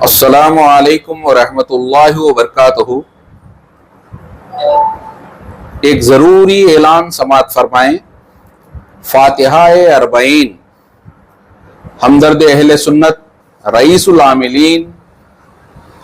السلام علیکم ورحمۃ اللہ وبرکاتہ۔ ایک ضروری اعلان سماعت فرمائیں۔ فاتحہ اربعین ہمدرد اہل سنت رئیس العاملین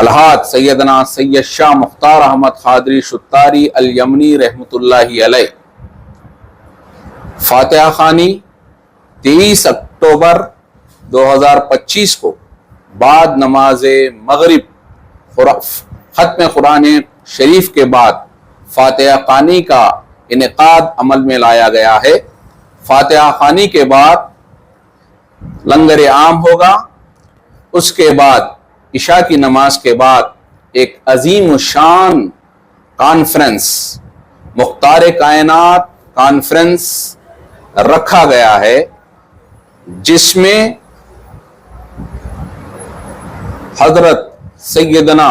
الحاج سیدنا سید شاہ مختار احمد قادری شتاری الیمنی رحمۃ اللہ علیہ فاتحہ خوانی 23 اکتوبر 2025 کو بعد نماز مغرب ختم قرآن شریف کے بعد فاتحہ خوانی کا انعقاد عمل میں لایا گیا ہے۔ فاتحہ خوانی کے بعد لنگر عام ہوگا۔ اس کے بعد عشاء کی نماز کے بعد ایک عظیم الشان کانفرنس مختار کائنات کانفرنس رکھا گیا ہے، جس میں حضرت سیدنا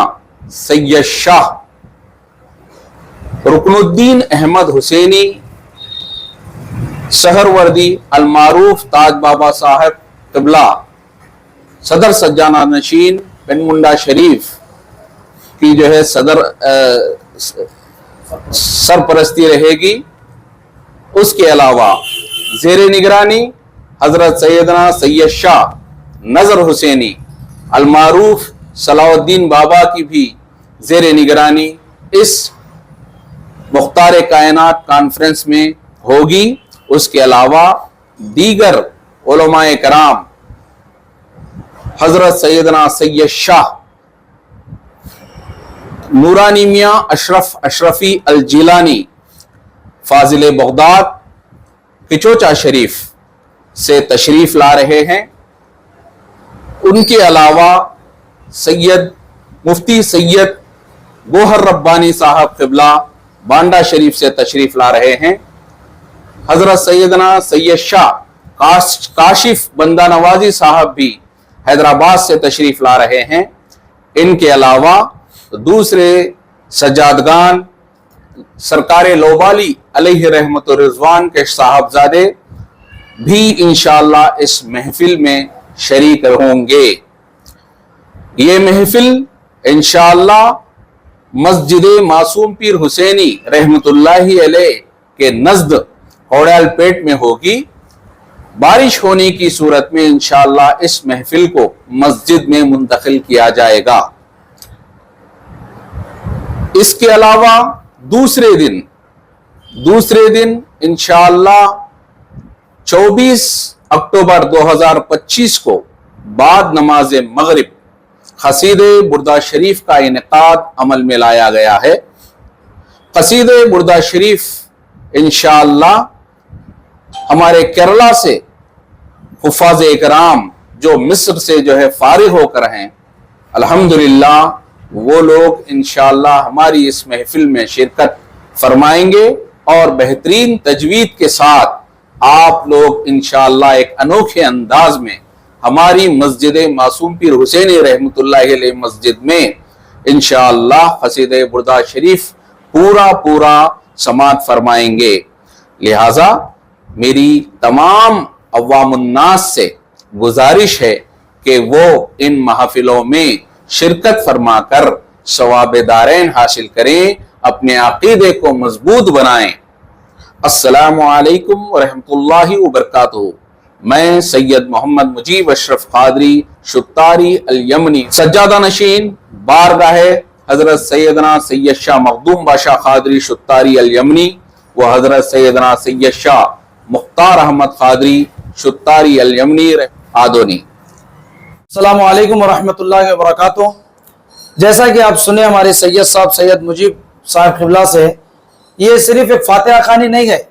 سید شاہ رکن الدین احمد حسینی سہروردی المعروف تاج بابا صاحب قبلہ صدر سجانہ نشین پن منڈا شریف کی سرپرستی رہے گی۔ اس کے علاوہ زیر نگرانی حضرت سیدنا سید شاہ نظر حسینی المعروف صلاح الدین بابا کی بھی زیر نگرانی اس مختار کائنات کانفرنس میں ہوگی۔ اس کے علاوہ دیگر علماء کرام حضرت سیدنا سید شاہ نورانی میاں اشرف اشرفی الجیلانی فاضل بغداد کچوچا شریف سے تشریف لا رہے ہیں۔ ان کے علاوہ مفتی سید گوہر ربانی صاحب قبلہ بانڈا شریف سے تشریف لا رہے ہیں۔ حضرت سیدنا سید شاہ کاشف بندہ نوازی صاحب بھی حیدرآباد سے تشریف لا رہے ہیں۔ ان کے علاوہ دوسرے سجادگان سرکار لوبالی علیہ رحمت الرضوان کے صاحبزادے بھی انشاءاللہ اس محفل میں شریک ہوں گے۔ یہ محفل انشاءاللہ مسجد معصوم پیر حسینی رحمت اللہ علیہ کے نزد ہوڑیال پیٹ میں ہوگی۔ بارش ہونے کی صورت میں انشاءاللہ اس محفل کو مسجد میں منتقل کیا جائے گا۔ اس کے علاوہ دوسرے دن انشاءاللہ 24 اکتوبر 2025 کو بعد نماز مغرب قصید بردہ شریف کا انعقاد عمل میں لایا گیا ہے۔ قصید بردہ شریف انشاءاللہ ہمارے کیرلا سے حفاظ اکرام جو مصر سے فارغ ہو کر ہیں، الحمدللہ وہ لوگ انشاءاللہ ہماری اس محفل میں شرکت فرمائیں گے، اور بہترین تجوید کے ساتھ آپ لوگ انشاءاللہ ایک انوکھے انداز میں ہماری مسجد معصوم پیر حسینی رحمت اللہ علیہ مسجد میں انشاءاللہ قصید بردہ شریف پورا سماعت فرمائیں گے۔ لہٰذا میری تمام عوام الناس سے گزارش ہے کہ وہ ان محافلوں میں شرکت فرما کر ثواب دارین حاصل کریں، اپنے عقیدے کو مضبوط بنائیں۔ السلام علیکم ورحمۃ اللہ وبرکاتہ۔ میں سید محمد مجیب اشرف قادری شتاری الیمنی سجادہ نشین بارگاہ حضرت سیدنا سید شاہ مخدوم باشا قادری شتاری الیمنی و حضرت سیدنا سید شاہ مختار احمد قادری شتاری الیمنی آدونی۔ السلام علیکم ورحمۃ اللہ وبرکاتہ۔ جیسا کہ آپ سنے ہمارے سید صاحب سید مجیب صاحب قبلہ سے، یہ صرف ایک فاتحہ خوانی نہیں ہے،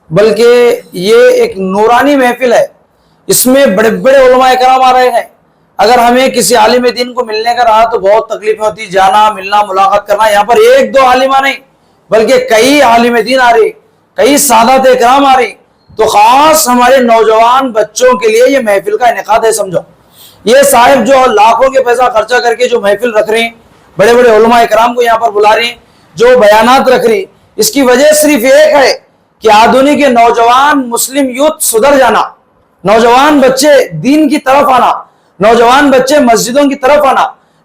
بلکہ یہ ایک نورانی محفل ہے۔ اس میں بڑے بڑے علماء کرام آ رہے ہیں۔ اگر ہمیں کسی عالم دین کو ملنے کا رہا تو بہت تکلیف ہوتی، جانا ملنا ملاقات کرنا۔ یہاں پر ایک دو عالمہ نہیں بلکہ کئی عالم دین آ رہے، کئی سادات کرام آ رہے، تو خاص ہمارے نوجوان بچوں کے لیے یہ محفل کا انعقاد ہے۔ سمجھو یہ صاحب جو لاکھوں کے پیسہ خرچہ کر کے جو محفل رکھ رہے ہیں، بڑے بڑے علماء کرام کو یہاں پر بلا رہے ہیں، جو بیانات رکھ رہے ہیں، اس کی وجہ صرف ایک ہے کہ آدھونی کے نوجوان مسلم یوتھ سدھر جانا، نوجوان بچے دین کی طرف آنا، نوجوان بچے مسجدوں کی طرف آنا،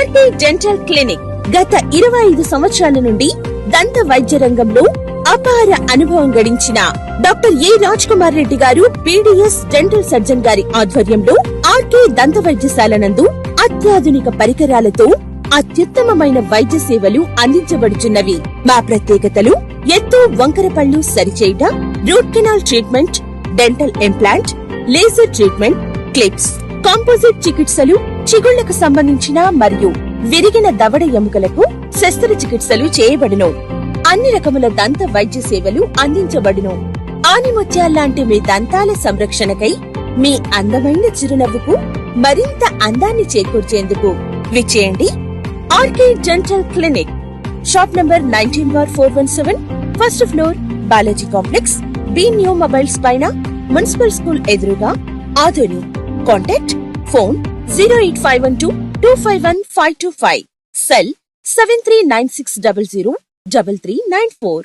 ఆర్కే డెంటల్ క్లినిక్ గత 25 సంవత్సరాల నుండి దంత వైద్య రంగంలో అపార అనుభవం గడించిన డాక్టర్ ఏ రాజ్ కుమార్ రెడ్డి గారు పీడీఎస్ డెంటల్ సర్జన్ గారి ఆధ్వర్యంలో ఆర్కే దంత వైద్యశాల నందు అత్యాధునిక పరికరాలతో అత్యుత్తమమైన వైద్య సేవలు అందించబడుచున్నవి. మా ప్రత్యేకతలు ఎత్తు వంకర పళ్ళు సరిచేయుట, root canal treatment, dental implant, laser treatment, clips, composite చికిత్సలు, చిగుళ్లకు సంబంధించిన మరియు విరిగిన దవడ ఎముకలకు శస్త్రచికిత్సలు చేయబడును. అన్ని రకముల దంత వైద్య సేవలు అందించబడును. ఆనిముత్యాల్లాంటి మీ దంతాల సంరక్షణకై మీ అందమైన చిరునవ్వుకు మరింత అందాన్ని చేకూర్చేందుకు విచ్చేయండి RK dental clinic. Shop number 19/417, first floor, Balaji complex, B new mobiles పైన, మున్సిపల్ స్కూల్ ఎదురుగా, ఆదోని. Contact phone 08512 251 525, cell 739600 3394.